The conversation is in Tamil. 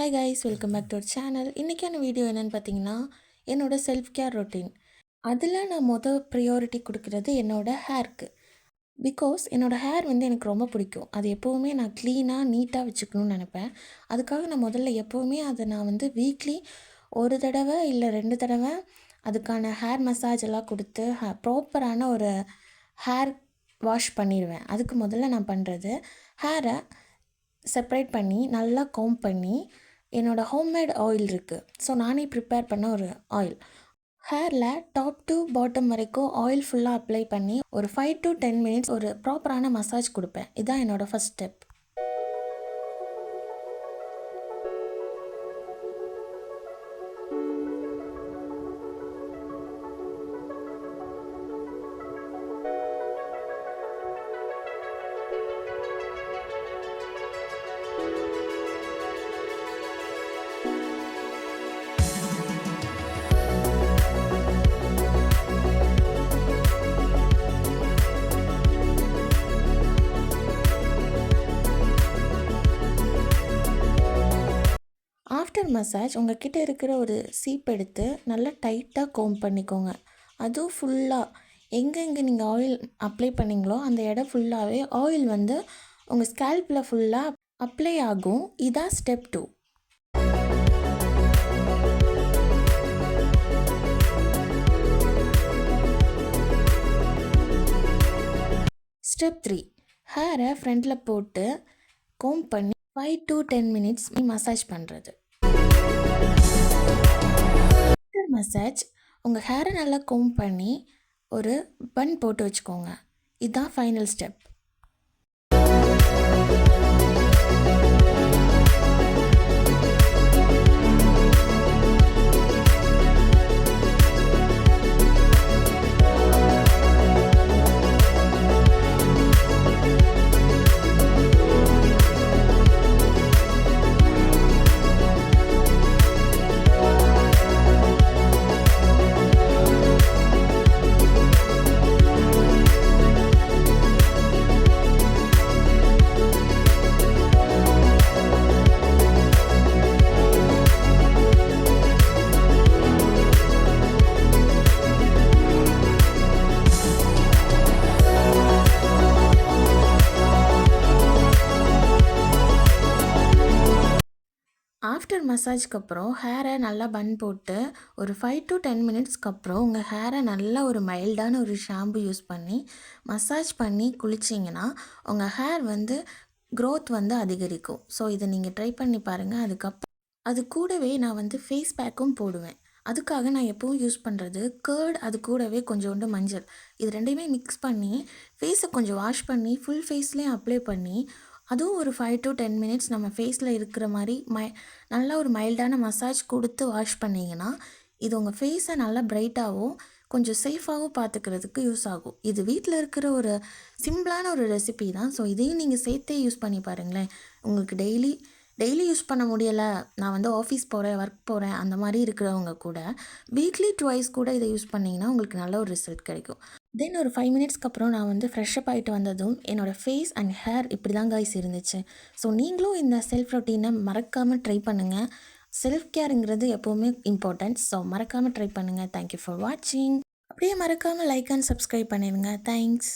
Hi guys, welcome back to our channel. இன்றைக்கான வீடியோ என்னென்னு பார்த்தீங்கன்னா, என்னோடய செல்ஃப் கேர் ரொட்டீன். அதில் நான் ப்ரியாரிட்டி கொடுக்குறது என்னோடய ஹேருக்கு. பிகாஸ் என்னோடய ஹேர் எனக்கு ரொம்ப பிடிக்கும். அது எப்போவுமே நான் க்ளீனாக நீட்டாக வச்சுக்கணும்னு நினப்பேன். அதுக்காக நான் முதல்ல எப்போவுமே அதை நான் வீக்லி ஒரு தடவை இல்லை 2 தடவை அதுக்கான ஹேர் மசாஜ் எல்லாம் கொடுத்து ப்ராப்பரான ஒரு ஹேர் வாஷ் பண்ணிடுவேன். அதுக்கு முதல்ல நான் பண்ணுறது, ஹேரை செப்ரேட் பண்ணி நல்லா கோம் பண்ணி என்னோடய ஹோம்மேட் ஆயில் இருக்குது. ஸோ நானே ப்ரிப்பேர் பண்ண ஒரு ஆயில். ஹேரில் டாப் டு பாட்டம் வரைக்கும் ஆயில் ஃபுல்லாக அப்ளை பண்ணி ஒரு 5 to 10 மினிட்ஸ் ஒரு ப்ராப்பரான மசாஜ் கொடுப்பேன். இதுதான் என்னோடய ஃபஸ்ட் ஸ்டெப். ஆஃப்டர் மசாஜ் உங்கள்கிட்ட இருக்கிற ஒரு சீப் எடுத்து நல்லா டைட்டாக கோம் பண்ணிக்கோங்க. அதுவும் ஃபுல்லாக எங்கெங்கே நீங்கள் ஆயில் அப்ளை பண்ணிங்களோ அந்த இடம் ஃபுல்லாகவே ஆயில் உங்கள் ஸ்கேல்பில் ஃபுல்லாக அப்ளை ஆகும். இதான் ஸ்டெப் 2. ஸ்டெப் 3, ஹேரை ஃப்ரண்டில் போட்டு கோம் பண்ணி 5 to 10 மினிட்ஸ் மசாஜ் பண்ணுறது. ஆஃப்டர் மசாஜ் உங்கள் ஹேரை நல்லா கோம் பண்ணி ஒரு பன் போட்டு வச்சுக்கோங்க. இதுதான் ஃபைனல் ஸ்டெப். ஆஃப்டர் மசாஜ்க்கு அப்புறம் ஹேரை நல்லா பன் போட்டு ஒரு 5 to 10 மினிட்ஸ்க்கு அப்புறம் உங்கள் ஹேரை நல்லா ஒரு மைல்டான ஒரு ஷாம்பு யூஸ் பண்ணி மசாஜ் பண்ணி குளிச்சிங்கன்னா உங்கள் ஹேர் க்ரோத் அதிகரிக்கும். ஸோ இதை நீங்கள் ட்ரை பண்ணி பாருங்கள். அதுக்கப்புறம் அது கூடவே நான் ஃபேஸ் பேக்கும் போடுவேன். அதுக்காக நான் எப்பவும் யூஸ் பண்ணுறது கர்ட், அது கூடவே கொஞ்சோண்டு மஞ்சள், இது ரெண்டையுமே மிக்ஸ் பண்ணி ஃபேஸை கொஞ்சம் வாஷ் பண்ணி ஃபுல் ஃபேஸ்லேயும் அப்ளை பண்ணி அதுவும் ஒரு 5 to 10 மினிட்ஸ் நம்ம ஃபேஸில் இருக்கிற மாதிரி நல்லா ஒரு மைல்டான மசாஜ் கொடுத்து வாஷ் பண்ணிங்கன்னா இது உங்கள் ஃபேஸை நல்லா பிரைட்டாகவும் கொஞ்சம் சேஃபாகவும் பார்த்துக்கிறதுக்கு யூஸ் ஆகும். இது வீட்டில் இருக்கிற ஒரு சிம்பிளான ஒரு ரெசிபி தான். ஸோ இதையும் நீங்கள் சேர்த்தே யூஸ் பண்ணி பாருங்களேன். உங்களுக்கு டெய்லி யூஸ் பண்ண முடியலை, நான் ஆஃபீஸ் போகிறேன், ஒர்க் போகிறேன், அந்த மாதிரி இருக்கிறவங்க கூட வீக்லி 2 கூட இதை யூஸ் பண்ணிங்கன்னா உங்களுக்கு நல்ல ஒரு ரிசல்ட் கிடைக்கும். தென் ஒரு 5 மினிட்ஸ்க்கு அப்புறம் நான் ஃப்ரெஷ்அப் ஆகிட்டு வந்ததும் என்னோடய ஃபேஸ் அண்ட் ஹேர் இப்படி தான் கைஸ் இருந்துச்சு. ஸோ நீங்களும் இந்த செல்ஃப் ரொட்டீனை மறக்காமல் ட்ரை பண்ணுங்கள். செல்ஃப் கேருங்கிறது எப்போவுமே இம்பார்ட்டன்ட். ஸோ மறக்காமல் ட்ரை பண்ணுங்கள். தேங்க்யூ ஃபார் வாட்சிங். அப்படியே மறக்காமல் லைக் அண்ட் சப்ஸ்கிரைப் பண்ணிடுங்க. தேங்க்ஸ்.